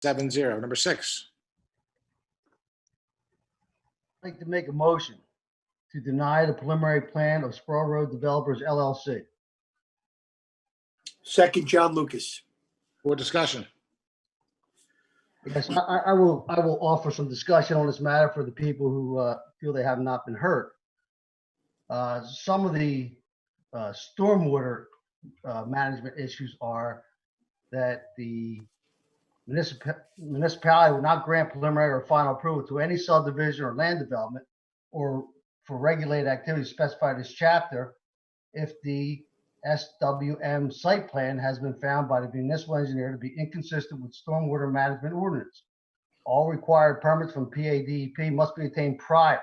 7-0. Number 6. I'd like to make a motion to deny the preliminary plan of Sproul Road Developers LLC. Second, John Lucas. Board discussion. Yes, I will offer some discussion on this matter for the people who feel they have not been heard. Some of the stormwater management issues are that the municipality will not grant preliminary or final approval to any subdivision or land development or for regulated activities specified in this chapter if the SWM site plan has been found by the municipal engineer to be inconsistent with stormwater management ordinance. All required permits from PADEP must be obtained prior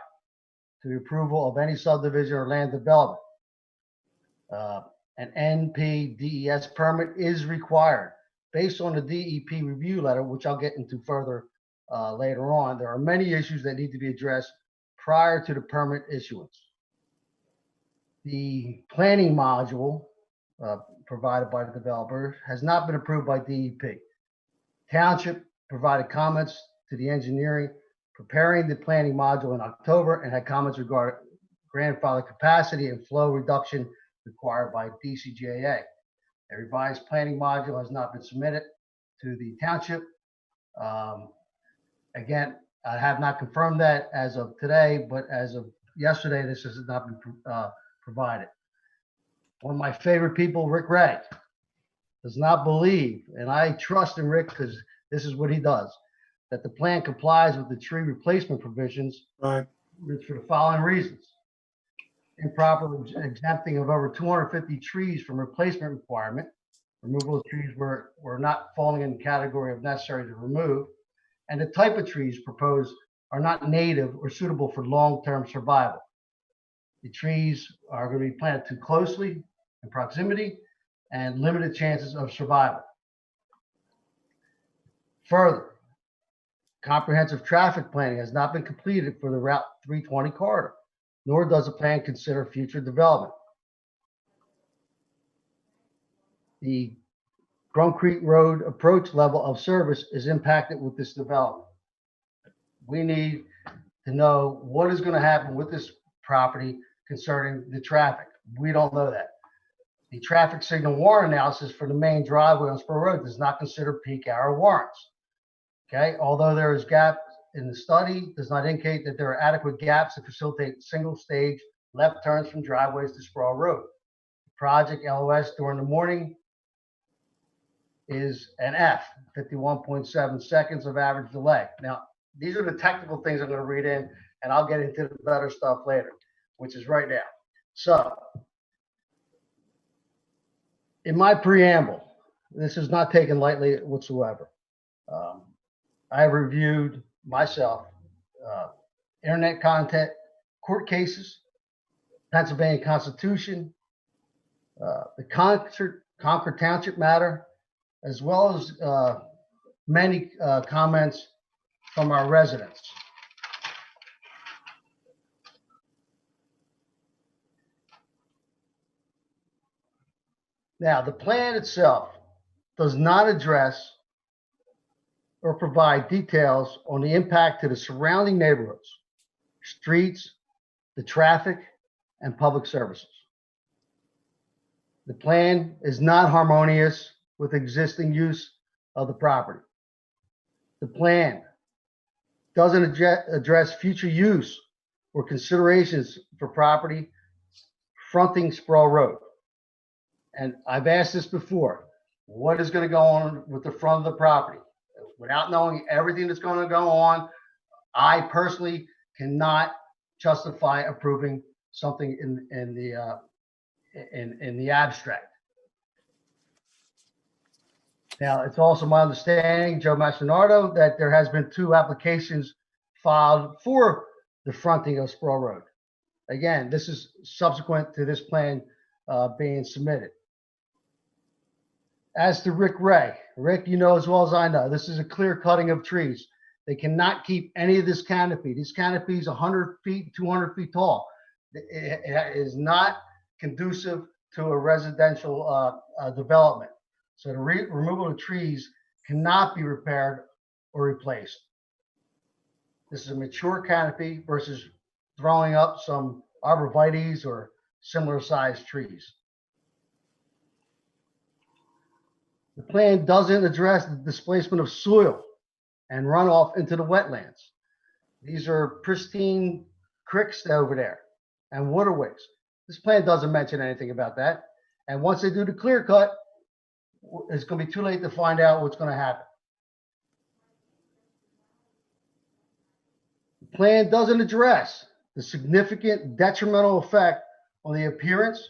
to the approval of any subdivision or land development. An NPDES permit is required. Based on the DEP review letter, which I'll get into further later on, there are many issues that need to be addressed prior to the permit issuance. The planning module provided by the developer has not been approved by DEP. Township provided comments to the engineering preparing the planning module in October and had comments regarding grandfather capacity and flow reduction required by DCGAA. A revised planning module has not been submitted to the township. Again, I have not confirmed that as of today, but as of yesterday, this has not been provided. One of my favorite people, Rick Ray, does not believe, and I trust in Rick because this is what he does, that the plan complies with the tree replacement provisions Right. for the following reasons. Improper exempting of over 250 trees from replacement requirement. Removal of trees were not falling in the category of necessary to remove. And the type of trees proposed are not native or suitable for long-term survival. The trees are going to be planted too closely in proximity and limited chances of survival. Further, comprehensive traffic planning has not been completed for the Route 320 corridor, nor does the plan consider future development. The Concrete Road approach level of service is impacted with this development. We need to know what is going to happen with this property concerning the traffic. We don't know that. The traffic signal warrant analysis for the main driveway on Spur Road does not consider peak hour warrants. Okay, although there is gap in the study, does not indicate that there are adequate gaps to facilitate single stage left turns from driveways to Sproul Road. Project LOS during the morning is an F, 51.7 seconds of average delay. Now, these are the technical things I'm going to read in, and I'll get into the better stuff later, which is right now. So, in my preamble, this is not taken lightly whatsoever. I have reviewed myself internet content, court cases, Pennsylvania Constitution, the Concord Township matter, as well as many comments from our residents. Now, the plan itself does not address or provide details on the impact to the surrounding neighborhoods, streets, the traffic, and public services. The plan is not harmonious with existing use of the property. The plan doesn't address future use or considerations for property fronting Sproul Road. And I've asked this before, what is going to go on with the front of the property? Without knowing everything that's going to go on, I personally cannot justify approving something in the abstract. Now, it's also my understanding, Joe Mastronardo, that there has been 2 applications filed for the fronting of Sproul Road. Again, this is subsequent to this plan being submitted. As to Rick Ray, Rick, you know as well as I know, this is a clear cutting of trees. They cannot keep any of this canopy. This canopy is 100 feet, 200 feet tall. It is not conducive to a residential development. So the removal of trees cannot be repaired or replaced. This is a mature canopy versus throwing up some arborvitaes or similar sized trees. The plan doesn't address the displacement of soil and runoff into the wetlands. These are pristine creeks over there and waterways. This plan doesn't mention anything about that. And once they do the clear cut, it's going to be too late to find out what's going to happen. The plan doesn't address the significant detrimental effect on the appearance,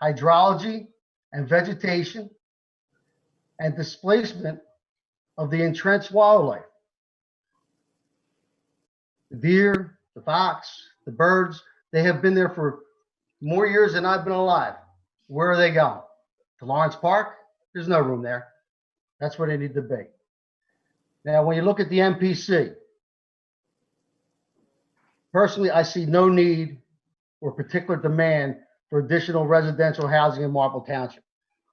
hydrology, and vegetation, and displacement of the entrenched wildlife. The deer, the fox, the birds, they have been there for more years than I've been alive. Where are they going? To Lawrence Park? There's no room there. That's where they need to be. Now, when you look at the MPC, personally, I see no need or particular demand for additional residential housing in Marple Township.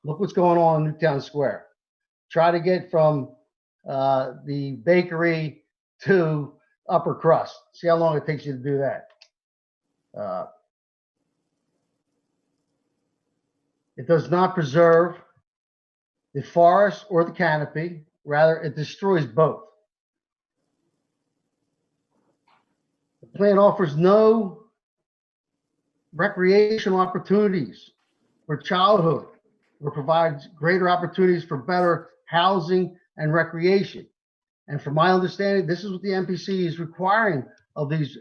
Look what's going on in Newtown Square. Try to get from the bakery to upper crust. See how long it takes you to do that. It does not preserve the forest or the canopy. Rather, it destroys both. The plan offers no recreational opportunities for childhood or provides greater opportunities for better housing and recreation. And from my understanding, this is what the MPC is requiring of these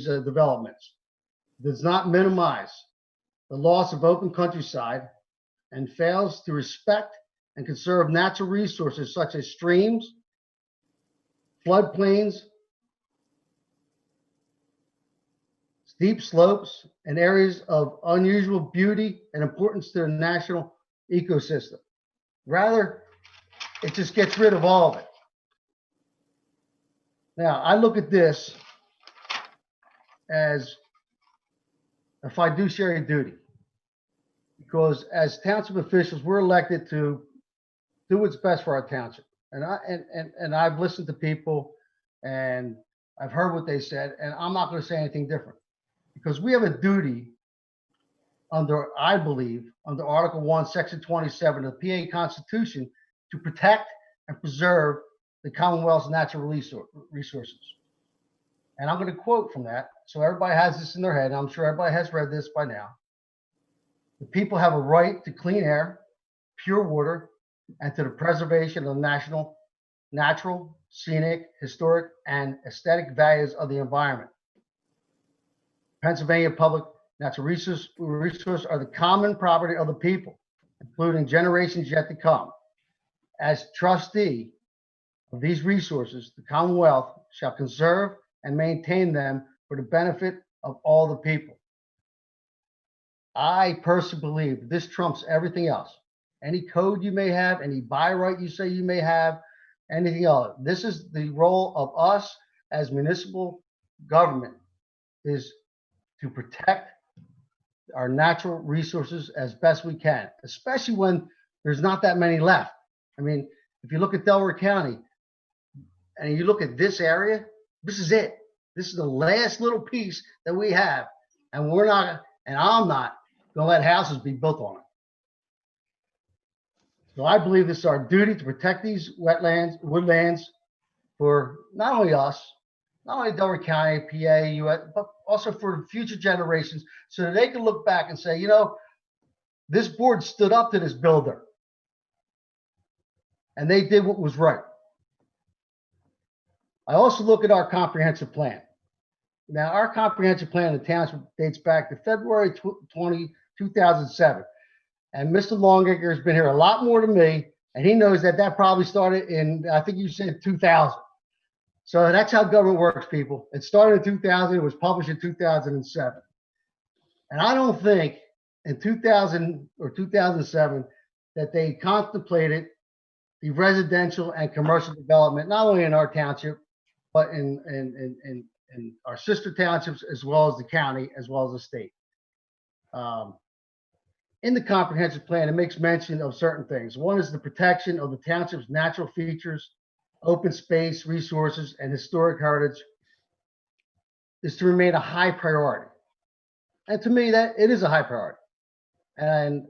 developments. It does not minimize the loss of open countryside and fails to respect and conserve natural resources such as streams, floodplains, steep slopes, and areas of unusual beauty and importance to the national ecosystem. Rather, it just gets rid of all of it. Now, I look at this as a fiduciary duty because as township officials, we're elected to do what's best for our township. And I've listened to people and I've heard what they said, and I'm not going to say anything different because we have a duty under, I believe, under Article 1, Section 27 of the PA Constitution to protect and preserve the Commonwealth's natural resources. And I'm going to quote from that. So everybody has this in their head. And I'm sure everybody has read this by now. The people have a right to clean air, pure water, and to the preservation of the natural, scenic, historic, and aesthetic values of the environment. Pennsylvania public natural resources are the common property of the people, including generations yet to come. As trustee of these resources, the Commonwealth shall conserve and maintain them for the benefit of all the people. I personally believe that this trumps everything else. Any code you may have, any by right you say you may have, anything else. This is the role of us as municipal government, is to protect our natural resources as best we can, especially when there's not that many left. I mean, if you look at Delaware County and you look at this area, this is it. This is the last little piece that we have. And we're not, and I'm not going to let houses be built on it. So I believe this is our duty to protect these wetlands, woodlands for not only us, not only Delaware County, PA, US, but also for future generations so that they can look back and say, you know, this board stood up to this builder and they did what was right. I also look at our comprehensive plan. Now, our comprehensive plan in the township dates back to February 2007. And Mr. Longacre has been here a lot more than me, and he knows that that probably started in, I think you said 2000. So that's how government works, people. It started in 2000, it was published in 2007. And I don't think in 2000 or 2007 that they contemplated the residential and commercial development, not only in our township, but in our sister townships, as well as the county, as well as the state. In the comprehensive plan, it makes mention of certain things. One is the protection of the township's natural features open space, resources, and historic heritage is to remain a high priority. And to me, that it is a high priority. And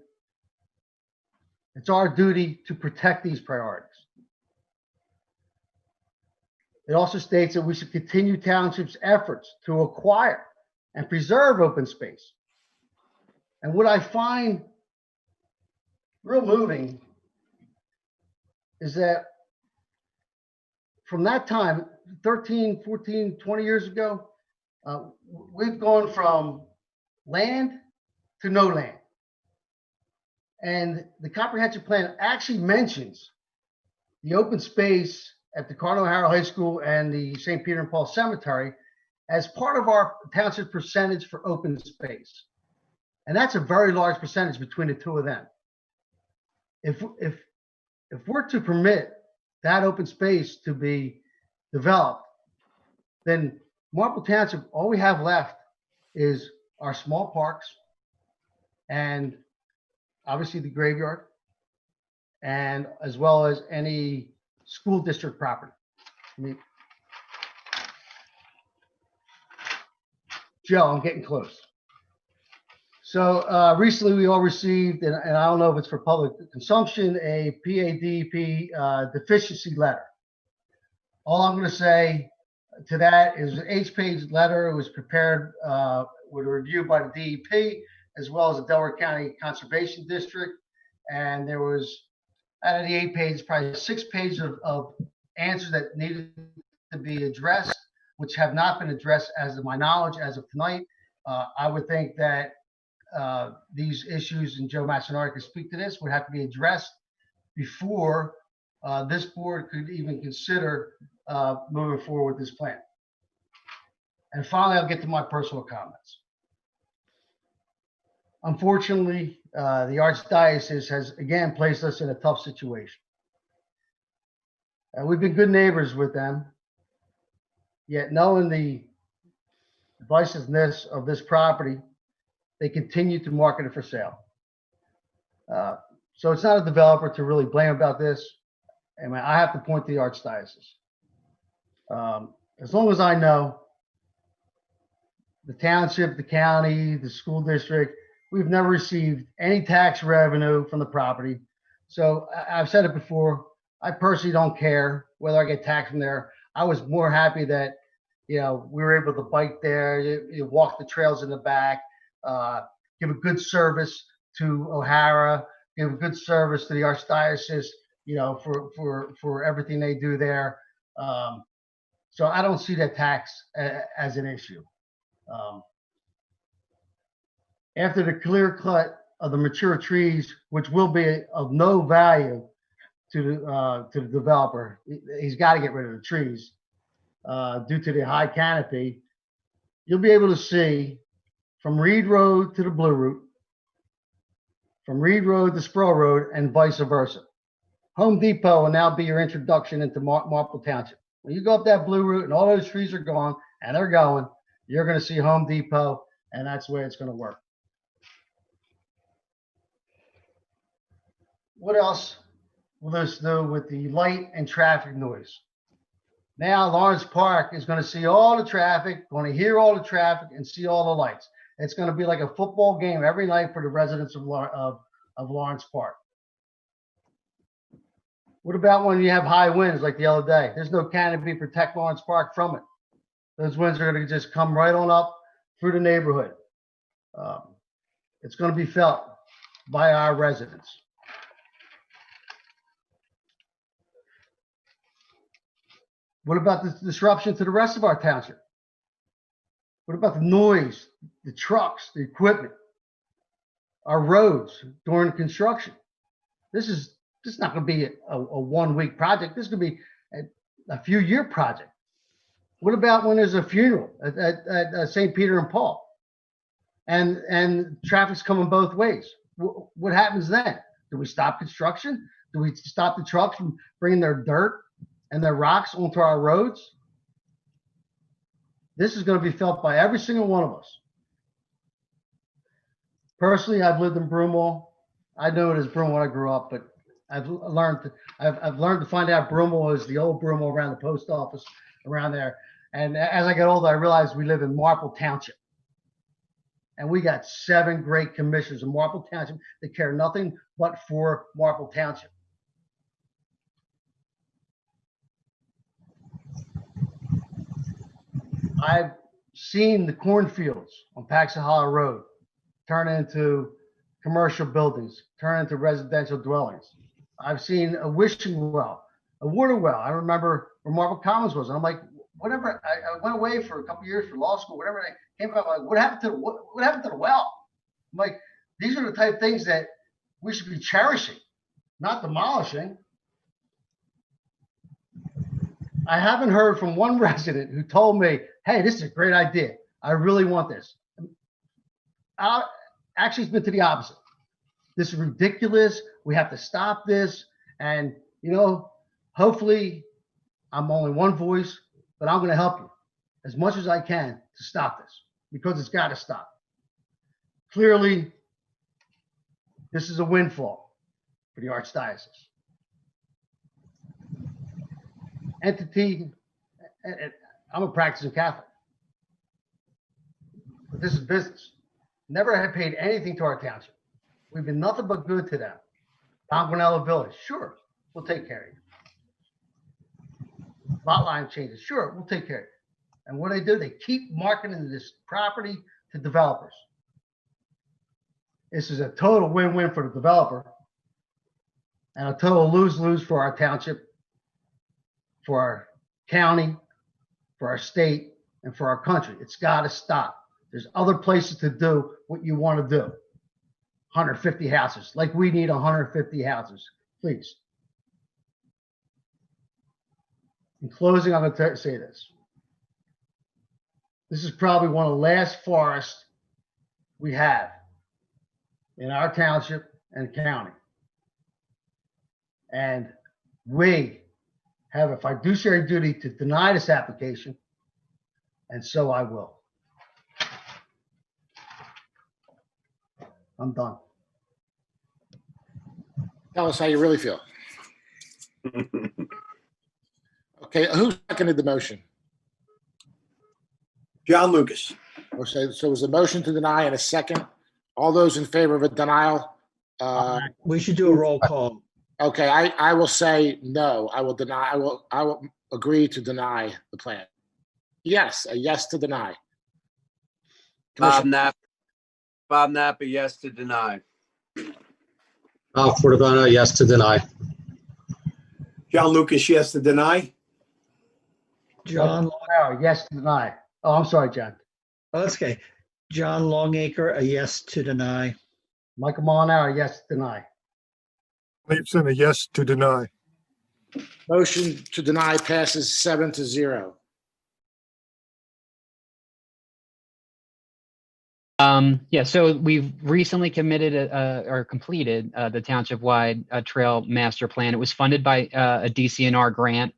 it's our duty to protect these priorities. It also states that we should continue township's efforts to acquire and preserve open space. And what I find real moving is that from that time, 13, 14, 20 years ago, we've gone from land to no land. And the comprehensive plan actually mentions the open space at the Carlino High School and the St. Peter and Paul Cemetery as part of our township percentage for open space. And that's a very large percentage between the two of them. If we're to permit that open space to be developed, then Marple Township, all we have left is our small parks and obviously the graveyard, and as well as any school district property. I mean, Joe, I'm getting close. So recently we all received, and I don't know if it's for public consumption, a PADP deficiency letter. All I'm going to say to that is an 8-page letter. It was prepared with a review by the DEP as well as the Delaware County Conservation District. And there was, out of the 8 pages, probably 6 pages of answers that needed to be addressed, which have not been addressed as of my knowledge as of tonight. I would think that these issues, and Joe Massinardi could speak to this, would have to be addressed before this board could even consider moving forward with this plan. And finally, I'll get to my personal comments. Unfortunately, the Archdiocese has again placed us in a tough situation. We've been good neighbors with them, yet knowing the divisiveness of this property, they continue to market it for sale. So it's not a developer to really blame about this. I mean, I have to point to the Archdiocese. As long as I know, the township, the county, the school district, we've never received any tax revenue from the property. So I've said it before, I personally don't care whether I get taxed from there. I was more happy that, you know, we were able to bike there, you walk the trails in the back, give a good service to O'Hara, give a good service to the Archdiocese, you know, for everything they do there. So I don't see that tax as an issue. After the clear cut of the mature trees, which will be of no value to the developer, he's got to get rid of the trees due to the high canopy. You'll be able to see from Reed Road to the Blue Route, from Reed Road to Sproul Road, and vice versa. Home Depot will now be your introduction into Marple Township. When you go up that Blue Route and all those trees are gone, and they're going, you're going to see Home Depot, and that's the way it's going to work. What else will this do with the light and traffic noise? Now Lawrence Park is going to see all the traffic, going to hear all the traffic, and see all the lights. It's going to be like a football game every night for the residents of Lawrence Park. What about when you have high winds like the other day? There's no canopy to protect Lawrence Park from it. Those winds are going to just come right on up through the neighborhood. It's going to be felt by our residents. What about the disruption to the rest of our township? What about the noise, the trucks, the equipment, our roads during construction? This is not going to be a 1-week project. This is going to be a few-year project. What about when there's a funeral at St. Peter and Paul, and traffic's coming both ways? What happens then? Do we stop construction? Do we stop the trucks from bringing their dirt and their rocks onto our roads? This is going to be felt by every single one of us. Personally, I've lived in Broomall. I know it as Broomall when I grew up, but I've learned to find out Broomall is the old Broomall around the post office around there. And as I got older, I realized we live in Marple Township. And we got 7 great commissioners in Marple Township that care nothing but for Marple Township. I've seen the cornfields on Paxahalla Road turn into commercial buildings, turn into residential dwellings. I've seen a wishing well, a water well. I remember where Marble Commons was. And I'm like, whatever. I went away for a couple of years for law school, whatever. I came back, like, what happened to the well? I'm like, these are the type of things that we should be cherishing, not demolishing. I haven't heard from one resident who told me, hey, this is a great idea. I really want this. Actually, it's been to the opposite. This is ridiculous. We have to stop this. And, you know, hopefully I'm only one voice, but I'm going to help you as much as I can to stop this because it's got to stop. Clearly, this is a windfall for the Archdiocese. Entity, I'm a practicing Catholic, but this is business. Never have paid anything to our township. We've been nothing but good to them. Don Guanella Village, sure, we'll take care of you. Lot line changes, sure, we'll take care of you. And what do? They keep marketing this property to developers. This is a total win-win for the developer and a total lose-lose for our township, for our county, for our state, and for our country. It's got to stop. There's other places to do what you want to do. 150 houses, like we need 150 houses, please. In closing, I'm going to say this. This is probably one of the last forests we have in our township and county. And we have a fiduciary duty to deny this application, and so I will. I'm done. Tell us how you really feel. Okay, who seconded the motion? John Lucas. Okay, so it was a motion to deny and a second. All those in favor of a denial? We should do a roll call. Okay, I will say no. I will deny. I will agree to deny the plan. Yes, a yes to deny. Bob Knapp, a yes to deny. Fortavona, yes to deny. John Lucas, yes to deny. John, Yes to deny. Oh, I'm sorry, John. oh, that's okay. John Longacre, a yes to deny. Michael Molinaro, yes to deny. Leibson, a yes to deny. Motion to deny passes 7-0. Yeah, so we've recently committed or completed the township-wide trail master plan. It was funded by a DCNR grant.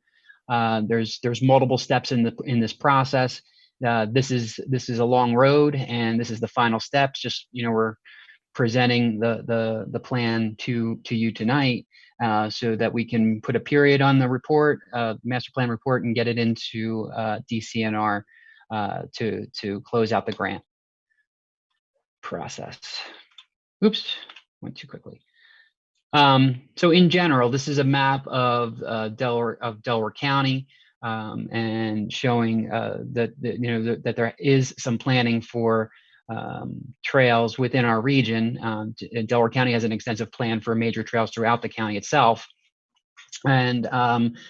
There's multiple steps in this process. This is a long road, and this is the final steps. Just, you know, we're presenting the plan to you tonight so that we can put a period on the report, master plan report, and get it into DCNR to close out the grant process. Oops, went too quickly. So in general, this is a map of Delaware County, and showing that there is some planning for trails within our region. Delaware County has an extensive plan for major trails throughout the county itself. And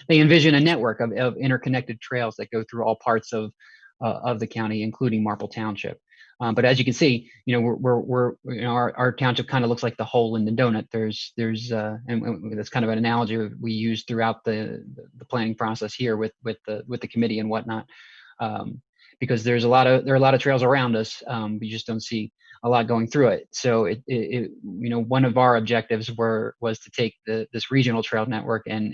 they envision a network of interconnected trails that go through all parts of the county, including Marple Township. But as you can see, you know, our township kind of looks like the hole in the donut. And that's kind of an analogy we use throughout the planning process here with the committee and whatnot, because there are a lot of trails around us. We just don't see a lot going through it. So you know, one of our objectives was to take this regional trail network and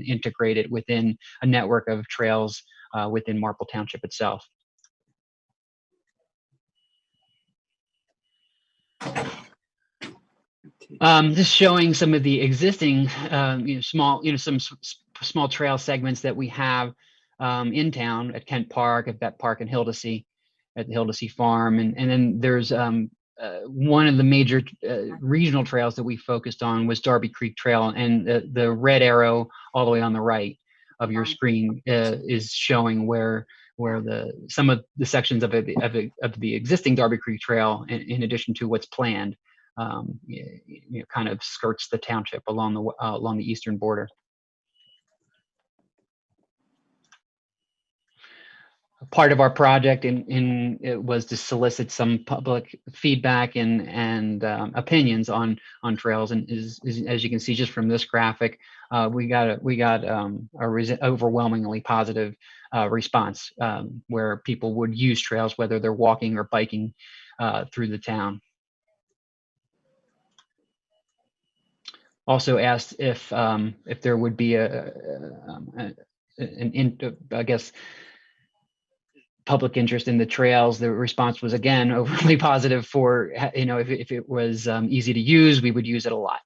integrate it within a network of trails within Marple Township itself. Just showing some of the existing, small, small trail segments that we have in town at Kent Park, at Vet Park, and Hildesy, at the Hildesy Farm, and then there's one of the major regional trails that we focused on was Darby Creek Trail, and the red arrow all the way on the right of your screen is showing where some of the sections of the existing Darby Creek Trail, in addition to what's planned, kind of skirts the township along the eastern border. Part of our project it was to solicit some public feedback and opinions on trails, and as you can see just from this graphic, we got overwhelmingly positive response, where people would use trails whether they're walking or biking through the town. Also asked if there would be public interest in the trails. The response was again overly positive for, if it was easy to use, we would use it a lot.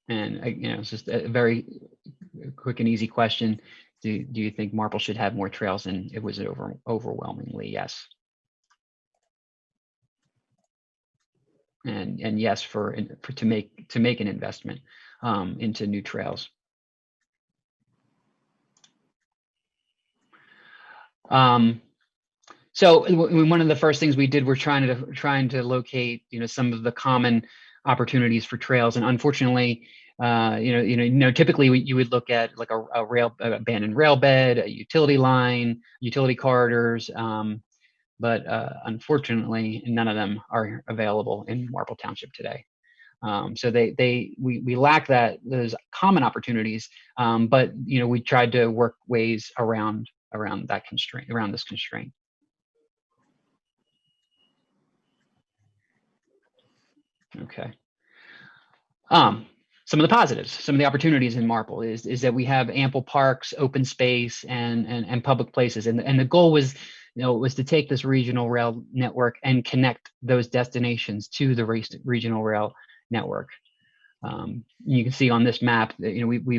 And it's just a very quick and easy question. Do you think Marple should have more trails? And it was overwhelmingly yes. And yes to make an investment into new trails. So one of the first things we did, we're trying to locate, some of the common opportunities for trails, and unfortunately, typically you would look at like abandoned rail bed, a utility line, utility corridors, but unfortunately, none of them are available in Marple Township today. So we lack those common opportunities, but we tried to work ways around that constraint, around this constraint. Okay. Some of the positives, some of the opportunities in Marple is that we have ample parks, open space, and public places, and the goal was to take this regional rail network and connect those destinations to the regional rail network. You can see on this map that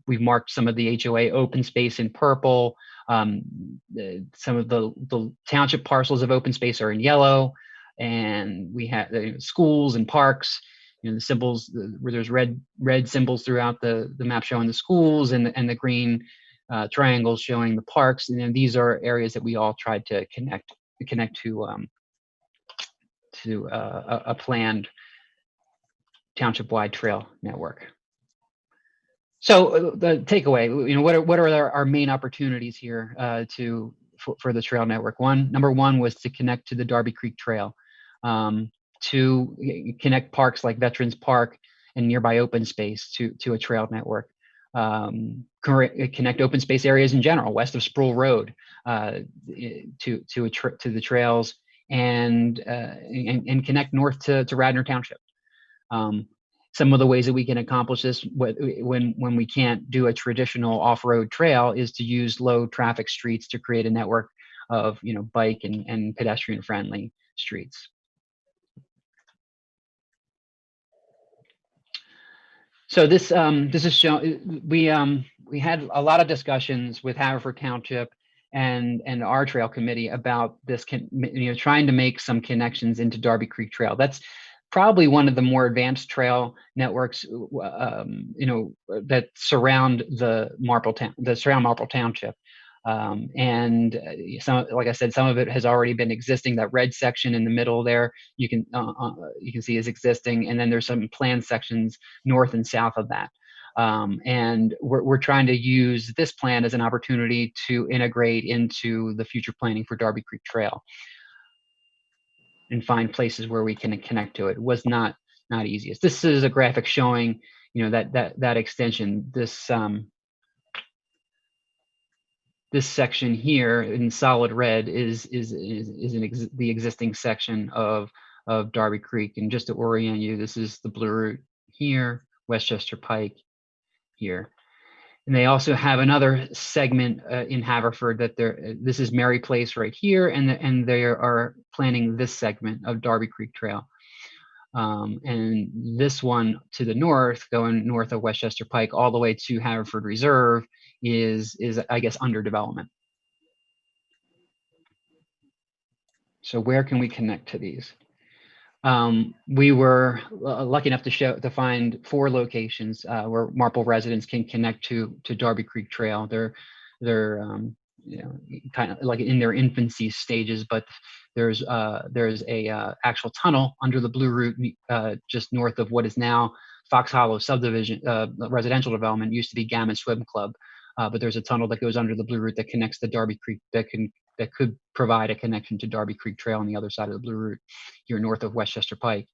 we've marked some of the HOA open space in purple. Some of the township parcels of open space are in yellow, and we have schools and parks. The symbols where there's red symbols throughout the map showing the schools, and the green triangles showing the parks. And these are areas that we all tried to connect to a planned township-wide trail network. So the takeaway, what are our main opportunities here for the trail network? Number one was to connect to the Darby Creek Trail, to connect parks like Veterans Park and nearby open space to a trail network. Connect open space areas in general west of Sproul Road to the trails, and connect north to Radnor Township. Some of the ways that we can accomplish this when we can't do a traditional off-road trail is to use low traffic streets to create a network of bike and pedestrian friendly streets. So this is shown. We had a lot of discussions with Haverford Township and our trail committee about this, trying to make some connections into Darby Creek Trail. That's probably one of the more advanced trail networks, that surround Marple Township. And like I said, some of it has already been existing. That red section in the middle there, you can see is existing, and then there's some planned sections north and south of that. And we're trying to use this plan as an opportunity to integrate into the future planning for Darby Creek Trail and find places where we can connect to it. It was not easiest. This is a graphic showing, that extension. This section here in solid red is the existing section of Darby Creek. And just to orient you, this is the blue route here, Westchester Pike here. And they also have another segment in Haverford that this is Mary Place right here, and they are planning this segment of Darby Creek Trail. And this one to the north, going north of Westchester Pike all the way to Haverford Reserve, is I guess under development. So where can we connect to these? We were lucky enough to find 4 locations where Marple residents can connect to Darby Creek Trail. They're you know, kind of like in their infancy stages, but there's a actual tunnel under the Blue Route just north of what is now Fox Hollow subdivision residential development. Used to be Gamma Swim Club, but there's a tunnel that goes under the Blue Route that connects the Darby Creek that could provide a connection to Darby Creek Trail on the other side of the Blue Route here north of Westchester Pike.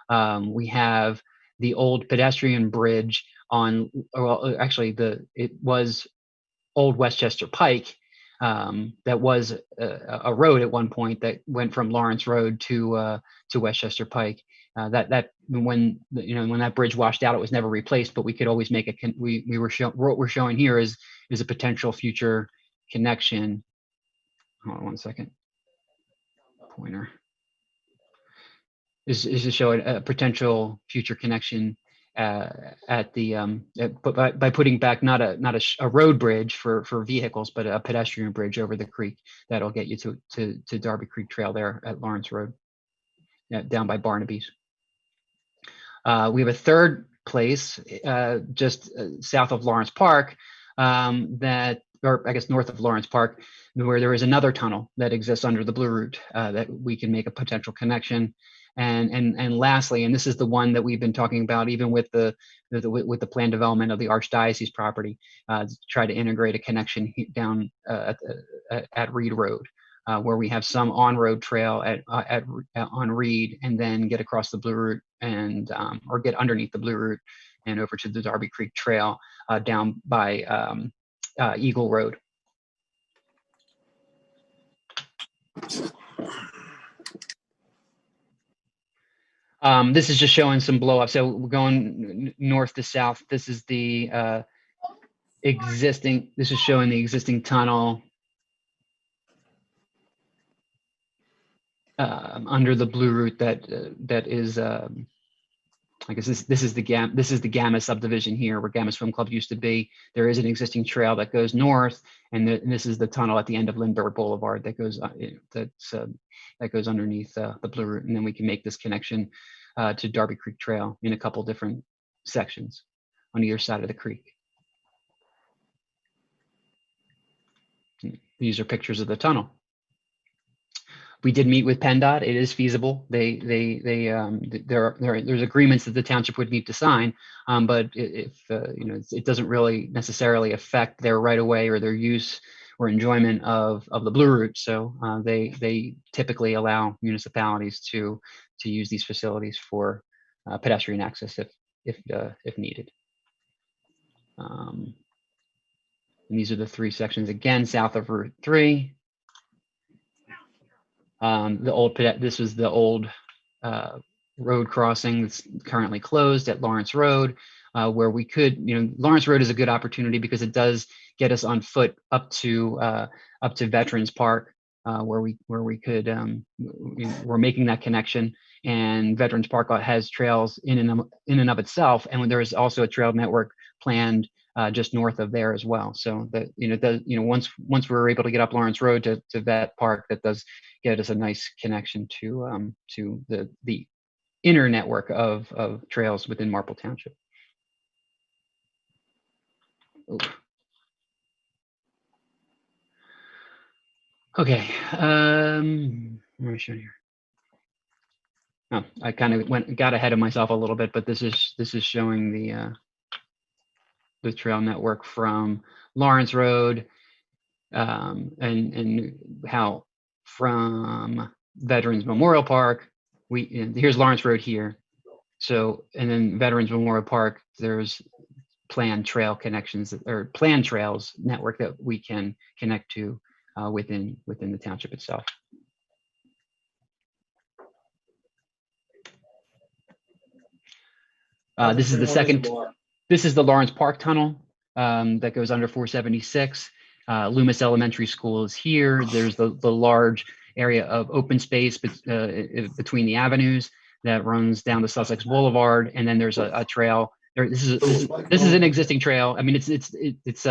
We have the old pedestrian bridge on, well, actually it was Old Westchester Pike. That was a road at one point that went from Lawrence Road to Westchester Pike. That when that bridge washed out, it was never replaced. But we could always make what we're showing here is a potential future connection. Hold on one second. Pointer is to show a potential future connection at the by putting back not a road bridge for vehicles, but a pedestrian bridge over the creek that'll get you to Darby Creek Trail there at Lawrence Road, down by Barnaby's. We have a third place just south of Lawrence Park or I guess north of Lawrence Park, where there is another tunnel that exists under the Blue Route that we can make a potential connection. And lastly, and this is the one that we've been talking about, even with the planned development of the Archdiocese property, to try to integrate a connection down at Reed Road, where we have some on-road trail on Reed, and then get across the Blue Route and or get underneath the Blue Route and over to the Darby Creek Trail down by Eagle Road. This is just showing some blow up. So we're going north to south. This is the existing. This is showing the existing tunnel under the Blue Route that is. I guess this is the Gamma subdivision here, where Gamma Swim Club used to be. There is an existing trail that goes north, and this is the tunnel at the end of Lindbergh Boulevard that goes that goes underneath the Blue Route, and then we can make this connection to Darby Creek Trail in a couple different sections on either side of the creek. These are pictures of the tunnel. We did meet with PennDOT. It is feasible. There's agreements that the township would need to sign, but if it doesn't really necessarily affect their right of way or their use or enjoyment of the Blue Route. So they typically allow municipalities to use these facilities for pedestrian access if needed. And these are the 3 sections again south of Route 3. This was the old road crossing that's currently closed at Lawrence Road, where we could, Lawrence Road is a good opportunity because it does get us on foot up to Veterans Park, where we could, we're making that connection. And Veterans Park has trails in and of itself, and there is also a trail network planned just north of there as well. So that once we're able to get up Lawrence Road to Vet Park, that does get us a nice connection to the inner network of trails within Marple Township. Ooh. Okay, where am I showing here? Oh, I kind of got ahead of myself a little bit, but this is showing the trail network from Lawrence Road, and how from Veterans Memorial Park, here's Lawrence Road here. So, and then Veterans Memorial Park, there's planned trail connections or planned trails network that we can connect to within the township itself. This is the second. This is the Lawrence Park Tunnel. that goes under 476. Loomis Elementary School is here. There's the large area of open space between the avenues that runs down to Sussex Boulevard, and then there's a trail. This is an existing trail. I mean, it's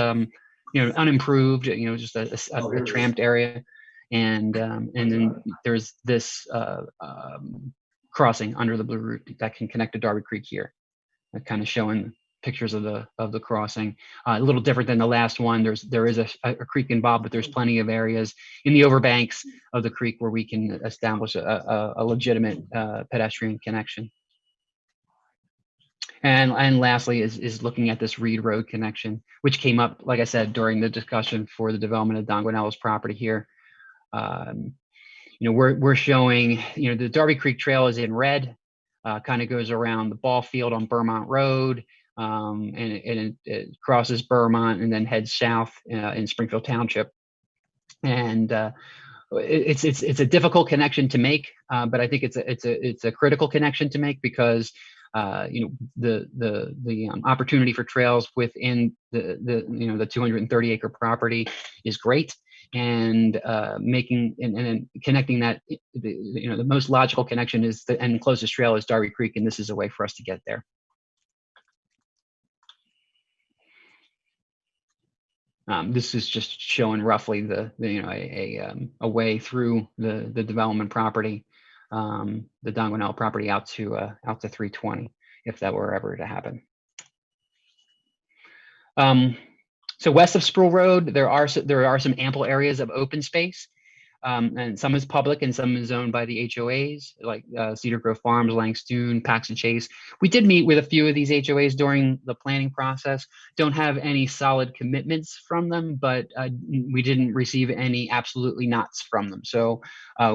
unimproved. Just a tramped area, and then there's this crossing under the Blue Route that can connect to Darby Creek here. Kind of showing pictures of the crossing. A little different than the last one. There is a creek involved, but there's plenty of areas in the overbanks of the creek where we can establish a legitimate pedestrian connection. And lastly is looking at this Reed Road connection, which came up, like I said, during the discussion for the development of Don Guanella's property here. We're showing, the Darby Creek Trail is in red, kind of goes around the ball field on Vermont Road, and it crosses Vermont and then heads south in Springfield Township. And it's a difficult connection to make, but I think it's a critical connection to make because the opportunity for trails within the 230 acre property is great, and making and connecting that the most logical connection is and closest trail is Darby Creek, and this is a way for us to get there. This is just showing roughly a way through the development property, the Don Guanella property out to 320, if that were ever to happen. So west of Sproul Road, there are some ample areas of open space, and some is public and some is owned by the HOAs, like Cedar Grove Farms, Langstoon, Paxton Chase. We did meet with a few of these HOAs during the planning process. Don't have any solid commitments from them, but we didn't receive any absolutely nots from them. So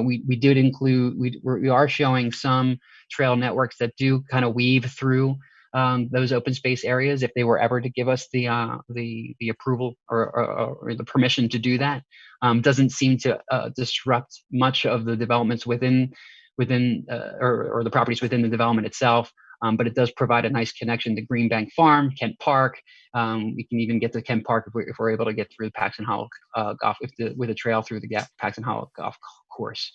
we did include, we are showing some trail networks that do kind of weave through those open space areas if they were ever to give us the approval or the permission to do that. Doesn't seem to disrupt much of the developments within or the properties within the development itself, but it does provide a nice connection to Greenbank Farm, Kent Park. We can even get to Kent Park if we're able to get through the Paxton Hollow golf with a trail through the Paxton Hollow golf course.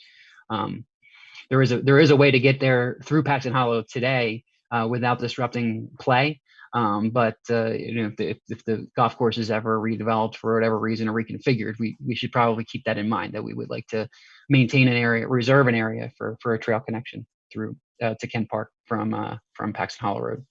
There is a way to get there through Paxton Hollow today without disrupting play. But if the golf course is ever redeveloped for whatever reason or reconfigured, we should probably keep that in mind, that we would like to maintain an area, reserve an area for a trail connection through to Kent Park from Paxton Hollow Road.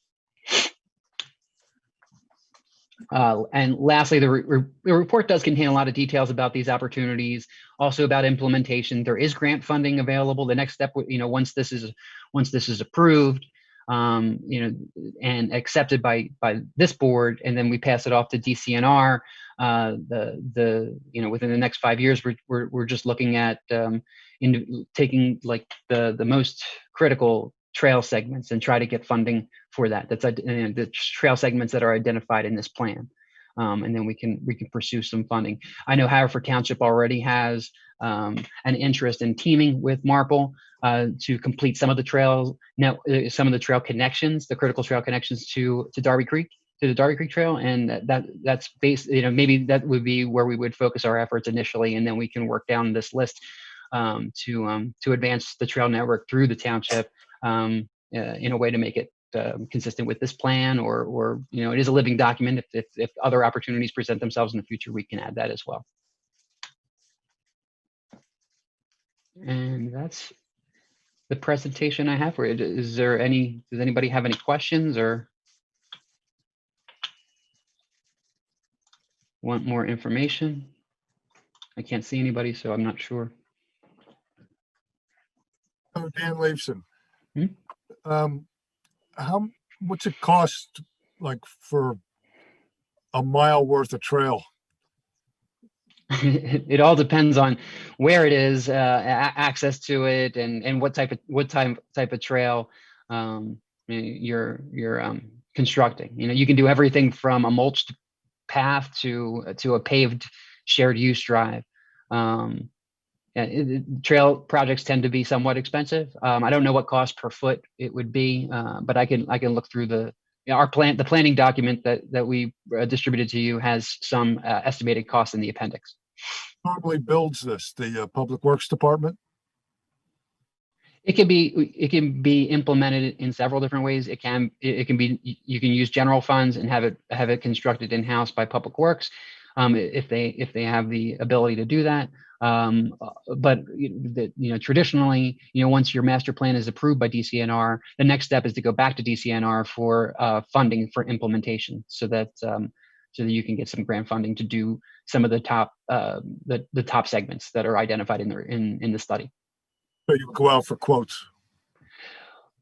And lastly, the report does contain a lot of details about these opportunities, also about implementation. There is grant funding available. The next step, once this is approved, and accepted by this board, and then we pass it off to DCNR. Within the next 5 years, we're just looking at taking like the most critical trail segments and try to get funding for that. That's the trail segments that are identified in this plan. And then we can pursue some funding. I know Haverford Township already has an interest in teaming with Marple to complete some of the trails, some of the trail connections, the critical trail connections to Darby Creek, to the Darby Creek Trail, and that's based. Maybe that would be where we would focus our efforts initially, and then we can work down this list to advance the trail network through the township in a way to make it consistent with this plan, or it is a living document. If other opportunities present themselves in the future, we can add that as well. And that's the presentation I have for you. Does anybody have any questions or want more information? I can't see anybody, so I'm not sure. Oh, Dan Leifson. What's it cost like for a mile worth of trail? It all depends on where it is, access to it, and what type of trail you're constructing. You can do everything from a mulched path to a paved shared use drive. Trail projects tend to be somewhat expensive. I don't know what cost per foot it would be, but I can look through the Yeah, the planning document that we distributed to you has some estimated costs in the appendix. Normally builds this, the Public Works Department? It can be implemented in several different ways. It can be, you can use general funds and have it constructed in-house by Public Works, if they have the ability to do that. But traditionally, once your master plan is approved by DCNR, the next step is to go back to DCNR for funding for implementation, so that you can get some grant funding to do some of the top the top segments that are identified in the study. So you go out for quotes.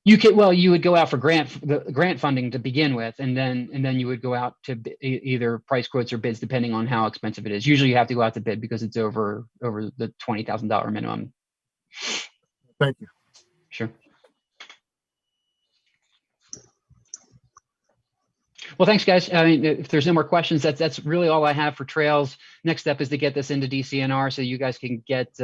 You would go out for grant funding to begin with, and then you would go out to either price quotes or bids, depending on how expensive it is. Usually you have to go out to bid because it's over the $20,000 minimum. Thank you. Sure. Well, thanks, guys. I mean, if there's no more questions, that's really all I have for trails. Next step is to get this into DCNR so you guys can get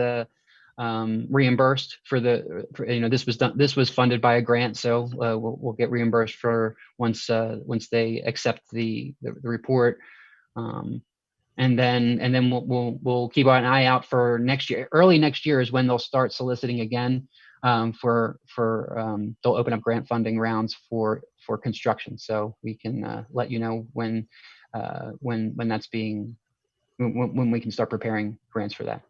reimbursed for this was funded by a grant, so we'll get reimbursed for once they accept the report, and then we'll keep an eye out for next year. Early next year is when they'll start soliciting again they'll open up grant funding rounds for construction, so we can let you know when that's when we can start preparing grants for that.